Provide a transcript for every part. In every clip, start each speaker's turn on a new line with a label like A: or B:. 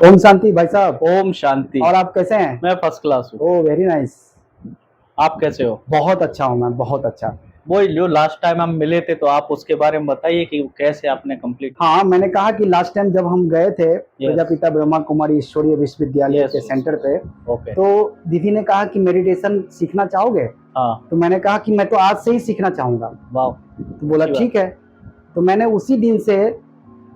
A: ओम शांति भाई साहब।
B: ओम शांति।
A: और आप कैसे हैं?
B: मैं फर्स्ट क्लास हूँ।
A: Oh very nice.
B: आप कैसे हो?
A: बहुत अच्छा हूँ मैं, बहुत अच्छा।
B: वो जो लास्ट टाइम हम मिले थे तो आप उसके बारे में बताइए कि कैसे आपने कंप्लीट।
A: हाँ, मैंने कहा कि लास्ट टाइम जब हम गए थे
B: Yes.
A: प्रजापिता ब्रह्मा कुमारी ईश्वरीय विश्वविद्यालय के सेंटर पे,
B: ओके।
A: तो दीदी ने कहा कि मेडिटेशन सीखना चाहोगे?
B: हाँ।
A: तो मैंने कहा कि मैं तो आज से ही सीखना चाहूँगा।
B: वाह।
A: तो बोला ठीक है। तो मैंने उसी दिन से,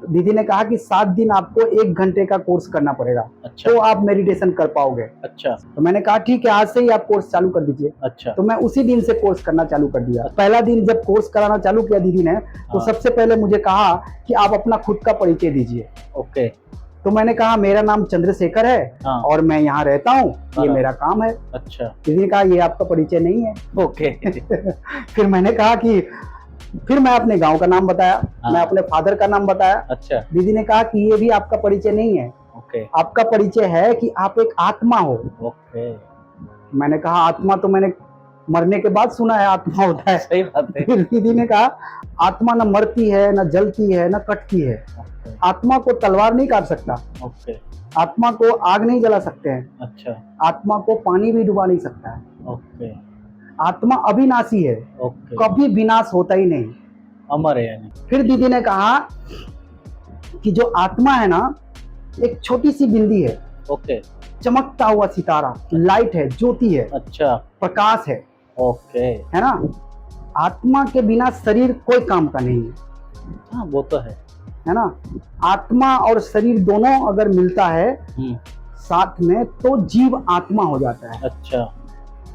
A: दीदी ने कहा कि 7 दिन आपको 1 घंटे का कोर्स करना पड़ेगा।
B: अच्छा।
A: तो आप मेडिटेशन कर पाओगे।
B: अच्छा।
A: तो मैंने कहा ठीक है, आज से ही आप कोर्स चालू कर दीजिए।
B: अच्छा।
A: तो मैं उसी दिन से कोर्स करना चालू कर दिया। पहला दिन जब कोर्स कराना चालू किया दीदी ने, तो सबसे पहले मुझे कहा कि आप अपना खुद का परिचय दीजिए।
B: ओके।
A: तो मैंने कहा मेरा नाम चंद्रशेखर है और मैं यहाँ रहता हूँ, ये मेरा काम है।
B: अच्छा।
A: दीदी ने कहा ये आपका परिचय नहीं है।
B: ओके।
A: फिर मैंने कहा कि फिर मैं अपने गांव का नाम बताया, मैं अपने फादर का नाम बताया।
B: अच्छा।
A: दीदी ने कहा कि ये भी आपका परिचय नहीं है।
B: ओके।
A: आपका परिचय है कि आप एक आत्मा हो।
B: ओके।
A: मैंने कहा आत्मा तो मैंने मरने के बाद सुना है आत्मा होता है।
B: सही बात है।
A: फिर दीदी ने कहा आत्मा न मरती है, न जलती है, न कटती है। आत्मा को तलवार नहीं काट सकता।
B: ओके।
A: आत्मा को आग नहीं जला सकते हैं।
B: अच्छा।
A: आत्मा को पानी भी डुबा नहीं सकता है।
B: ओके।
A: आत्मा अविनाशी है।
B: ओके।
A: कभी विनाश होता ही नहीं।
B: अमर है यानी।
A: फिर दीदी ने कहा कि जो आत्मा है ना, एक छोटी सी बिंदी है।
B: ओके।
A: चमकता हुआ सितारा, लाइट है, ज्योति है। अच्छा। प्रकाश है।
B: ओके।
A: है ना। आत्मा के बिना शरीर कोई काम का नहीं है।
B: हाँ वो तो है
A: ना। आत्मा और शरीर दोनों अगर मिलता है साथ में, तो जीव आत्मा हो जाता है।
B: अच्छा।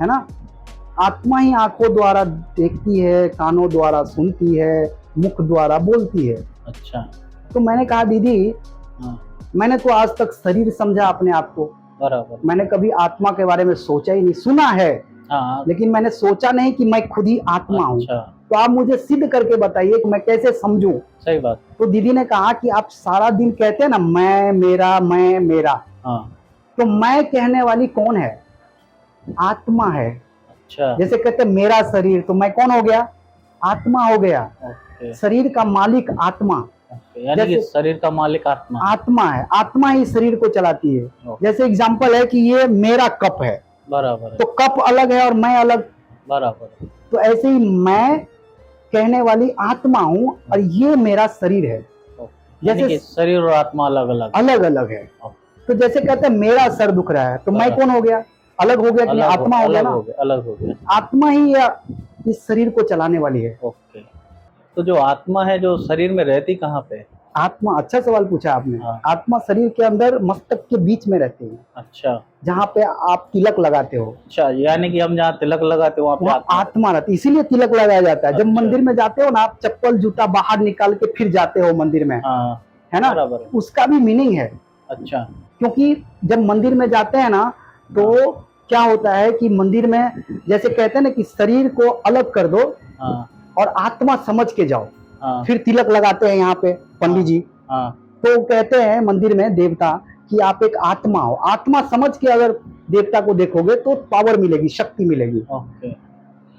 B: है
A: ना। आत्मा ही आंखों द्वारा देखती है, कानों द्वारा सुनती है, मुख द्वारा बोलती है।
B: अच्छा।
A: तो मैंने कहा दीदी, मैंने तो आज तक शरीर समझा अपने आप को।
B: बराबर।
A: मैंने कभी आत्मा के बारे में सोचा ही नहीं, सुना है लेकिन मैंने सोचा नहीं कि मैं खुद ही आत्मा हूँ। तो आप मुझे सिद्ध करके बताइए कि मैं कैसे समझूं।
B: सही बात।
A: तो दीदी ने कहा कि आप सारा दिन कहते हैं ना मैं मेरा। तो मैं कहने वाली कौन है? आत्मा है। अच्छा। जैसे कहते हैं मेरा शरीर, तो मैं कौन हो गया? आत्मा हो गया। शरीर का मालिक आत्मा।
B: यानी कि शरीर का मालिक आत्मा
A: है। आत्मा ही शरीर को चलाती है। जैसे एग्जांपल है कि ये मेरा कप है।
B: बराबर।
A: तो कप अलग है और मैं अलग। बराबर। तो ऐसे ही मैं कहने वाली आत्मा हूँ और ये मेरा शरीर है।
B: जैसे शरीर और आत्मा अलग
A: अलग है। तो जैसे कहते हैं मेरा सर दुख रहा है, तो मैं कौन हो गया? अलग हो गया कि आत्मा हो गया ना।
B: अलग हो गया।
A: आत्मा ही इस शरीर को चलाने वाली है।
B: ओके। तो जो आत्मा है जो शरीर में रहती कहाँ पे?
A: आत्मा, अच्छा सवाल पूछा आपने। आत्मा शरीर के अंदर मस्तक के बीच में रहती है। अच्छा। जहाँ पे आप तिलक लगाते हो। अच्छा,
B: यानी कि हम जहाँ तिलक लगाते हो वहाँ पे
A: आत्मा रहती है, इसीलिए तिलक लगाया जाता है। जब मंदिर में जाते हो ना, आप चप्पल जूता बाहर निकाल के फिर जाते हो मंदिर में, है ना। उसका भी मीनिंग है। अच्छा। क्योंकि जब मंदिर में जाते हैं ना, तो क्या होता है कि मंदिर में जैसे कहते हैं ना कि शरीर को अलग कर दो और आत्मा समझ के जाओ। फिर तिलक लगाते हैं यहाँ पे पंडित जी। तो कहते हैं मंदिर में देवता कि आप एक आत्मा हो। आत्मा समझ के अगर देवता को देखोगे तो पावर मिलेगी, शक्ति मिलेगी।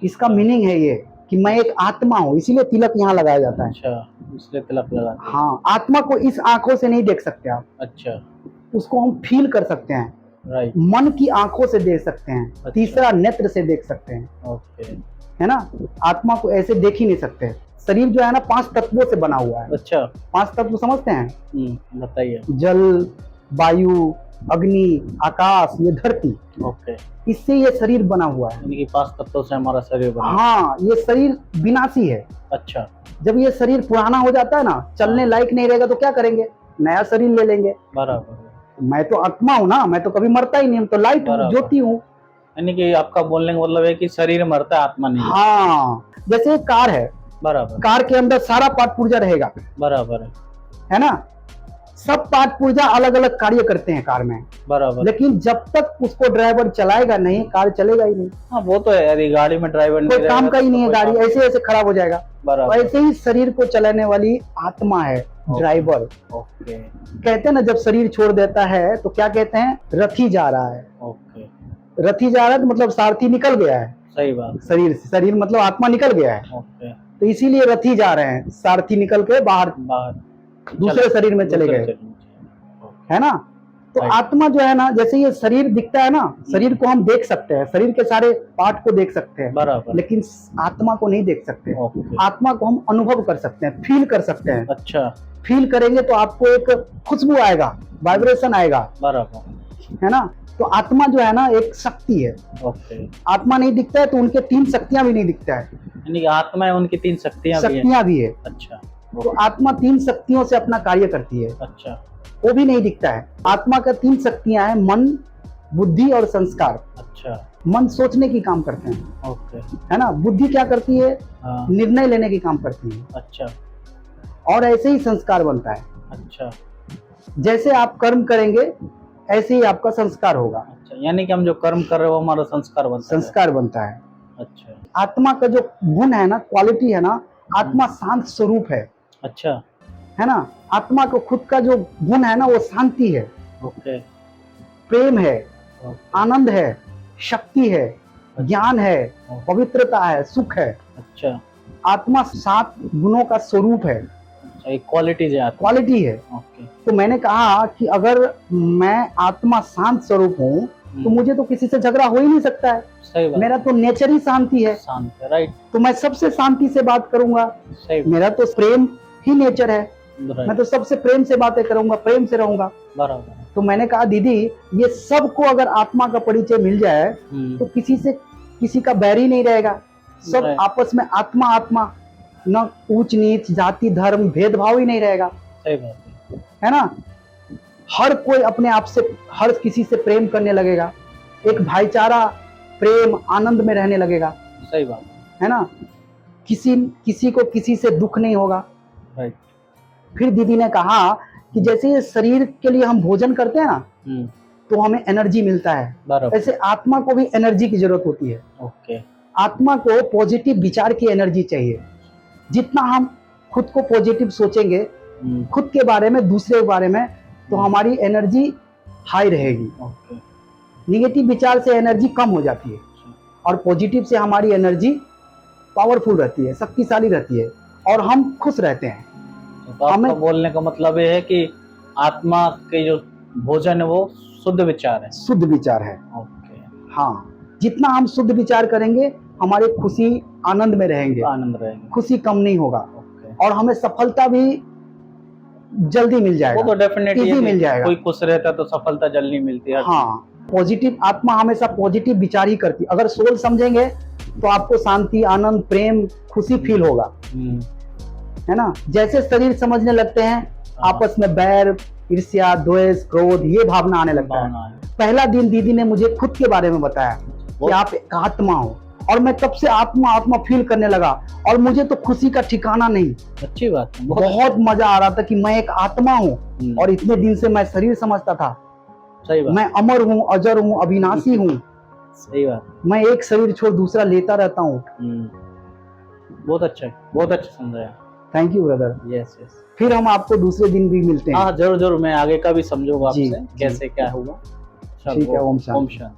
A: इसका मीनिंग है ये कि मैं एक आत्मा हूँ, इसीलिए तिलक यहाँ लगाया जाता है। अच्छा, इसलिए तिलक लगाते हैं। हाँ, आत्मा को इस आंखों से नहीं देख सकते आप। अच्छा। उसको हम फील कर सकते हैं। राइट। मन की आंखों से देख सकते हैं। अच्छा। तीसरा नेत्र से देख सकते हैं। ओके। है ना। आत्मा को ऐसे देख ही नहीं सकते। शरीर जो है ना 5 तत्वों से बना हुआ है। अच्छा। 5 तत्व समझते हैं? बताइए। जल, वायु, अग्नि, आकाश, ये धरती। ओके। इससे ये शरीर बना हुआ है। यानी कि 5 तत्वों से हमारा शरीर बना। हाँ, ये शरीर विनाशी है। अच्छा। जब ये शरीर पुराना हो जाता है ना, चलने लायक नहीं रहेगा, तो क्या करेंगे? नया शरीर ले लेंगे। बराबर। मैं तो आत्मा हूँ ना, मैं तो कभी मरता ही नहीं, हम तो लाइट हूँ, ज्योति हूँ। यानी कि आपका बोलने का मतलब है कि शरीर मरता है, आत्मा नहीं। हाँ, जैसे एक कार है। बराबर। कार के अंदर सारा पार्ट पुर्जा रहेगा। बराबर है ना। सब पार्ट पुर्जा अलग अलग कार्य करते हैं कार में। बराबर। लेकिन जब तक उसको ड्राइवर चलाएगा नहीं, कार चलेगा ही नहीं। हाँ वो तो है यार, गाड़ी में ड्राइवर कोई काम का ही नहीं है, गाड़ी ऐसे ऐसे खराब हो जाएगा। बराबर। ऐसे ही शरीर को चलाने वाली आत्मा है, ड्राइवर। ओके। कहते हैं ना जब शरीर छोड़ देता है तो क्या कहते हैं? रथी जा रहा है। ओके। रथी जा रहा है तो मतलब सारथी निकल गया है। सही बात। शरीर मतलब आत्मा निकल गया है। ओके। तो इसीलिए रथी जा रहे हैं, सारथी निकल के बाहर दूसरे शरीर में चले गए, है ना। तो आत्मा जो है ना, जैसे ये शरीर दिखता है ना, शरीर को हम देख सकते हैं, शरीर के सारे पार्ट को देख सकते हैं,
B: बराबर।
A: लेकिन आत्मा को नहीं देख सकते।
B: ओके।
A: आत्मा को हम अनुभव कर सकते हैं, फील कर सकते हैं।
B: अच्छा।
A: फील करेंगे तो आपको एक खुशबू आएगा, वाइब्रेशन आएगा,
B: बराबर।
A: है ना। तो आत्मा जो है ना एक शक्ति है।
B: ओके।
A: आत्मा नहीं दिखता है तो उनके 3 शक्तियां भी नहीं दिखता है।
B: यानी कि आत्मा है, उनकी 3
A: शक्तियां भी है।
B: अच्छा।
A: तो आत्मा 3 शक्तियों से अपना कार्य करती है।
B: अच्छा।
A: वो भी नहीं दिखता है। आत्मा का 3 शक्तियां हैं, मन, बुद्धि और संस्कार।
B: अच्छा।
A: मन सोचने की काम करते हैं,
B: ओके।
A: है ना। बुद्धि क्या करती है?
B: हाँ।
A: निर्णय लेने की काम करती है।
B: अच्छा।
A: और ऐसे ही संस्कार बनता है।
B: अच्छा।
A: जैसे आप कर्म करेंगे ऐसे ही आपका संस्कार होगा।
B: अच्छा, यानी कि हम जो कर्म कर रहे हो हमारा संस्कार बनता है।
A: संस्कार बनता है।
B: अच्छा।
A: आत्मा का जो गुण है ना, क्वालिटी है ना, आत्मा शांत स्वरूप है।
B: अच्छा।
A: है ना। आत्मा को खुद का जो गुण है ना वो शांति है,
B: ओके।
A: प्रेम है,
B: ओके।
A: आनंद है, शक्ति है, ज्ञान है, पवित्रता है, सुख है।
B: अच्छा।
A: आत्मा 7 गुणों का स्वरूप है।
B: अच्छा, एक क्वालिटीज है।
A: क्वालिटी है।
B: ओके।
A: तो मैंने कहा कि अगर मैं आत्मा शांत स्वरूप हूँ तो मुझे तो किसी से झगड़ा हो ही नहीं सकता है।
B: सही बात।
A: मेरा तो नेचर ही शांति है।
B: शांत है, राइट।
A: तो मैं सबसे शांति से बात करूंगा।
B: सही।
A: मेरा तो प्रेम ही नेचर है।
B: राइट।
A: मैं तो सबसे प्रेम से बातें करूंगा, प्रेम से रहूंगा।
B: बराबर।
A: तो मैंने कहा दीदी, ये सबको अगर आत्मा का परिचय मिल जाए तो किसी का बैर ही नहीं रहेगा। सब आपस में आत्मा आत्मा, न ऊंच नीच, जाति, धर्म, भेदभाव ही नहीं रहेगा।
B: सही बात
A: है ना। हर कोई अपने आप से, हर किसी से प्रेम करने लगेगा। एक भाईचारा, प्रेम, आनंद में रहने लगेगा।
B: सही बात
A: है ना। किसी को किसी से दुख नहीं होगा।
B: राइट।
A: फिर दीदी ने कहा कि जैसे ये शरीर के लिए हम भोजन करते हैं ना तो हमें एनर्जी मिलता है, ऐसे आत्मा को भी एनर्जी की जरूरत होती है।
B: ओके।
A: आत्मा को पॉजिटिव विचार की एनर्जी चाहिए। जितना हम खुद को पॉजिटिव सोचेंगे, खुद के बारे में, दूसरे के बारे में, तो हमारी एनर्जी हाई रहेगी।
B: ओके।
A: निगेटिव विचार से एनर्जी कम हो जाती है और पॉजिटिव से हमारी एनर्जी पावरफुल रहती है, शक्तिशाली रहती है और हम खुश रहते हैं।
B: तो आपका बोलने का मतलब ये है कि आत्मा के जो भोजन है वो शुद्ध विचार है। शुद्ध विचार है।
A: ओके। हाँ, जितना हम शुद्ध विचार करेंगे हमारे खुशी आनंद में रहेंगे, खुशी कम नहीं होगा। और हमें सफलता भी जल्दी मिल जाएगा।
B: वो तो डेफिनेटली
A: मिल जाएगा।
B: कोई खुश रहता तो सफलता जल्दी मिलती है।
A: हाँ, पॉजिटिव आत्मा हमेशा पॉजिटिव विचार ही करती। अगर सोल समझेंगे तो आपको शांति, आनंद, प्रेम, खुशी फील होगा। है ना। जैसे शरीर समझने लगते हैं आपस में बैर, ईर्ष्या, द्वेष, क्रोध, ये भावना आने लगता है। पहला दिन दीदी ने मुझे खुद के बारे में बताया कि आप एक आत्मा हो, और मैं तब से आत्मा आत्मा फील करने लगा और मुझे तो खुशी का ठिकाना नहीं।
B: अच्छी बात है।
A: बहुत मजा आ रहा था कि मैं एक आत्मा हूँ और इतने दिन से मैं शरीर समझता था।
B: सही बात।
A: मैं अमर हूँ, अजर हूँ, अविनाशी हूँ।
B: सही बात।
A: मैं एक शरीर छोड़ दूसरा लेता रहता हूँ।
B: बहुत अच्छा है, बहुत अच्छा समझाया।
A: Thank you brother.
B: Yes yes.
A: फिर हम आपको दूसरे दिन भी मिलते हैं।
B: हाँ जरूर जरूर, मैं आगे का भी समझूंगा आपसे कैसे क्या हुआ।
A: ठीक है। ओम शांति।
B: ओम शांति।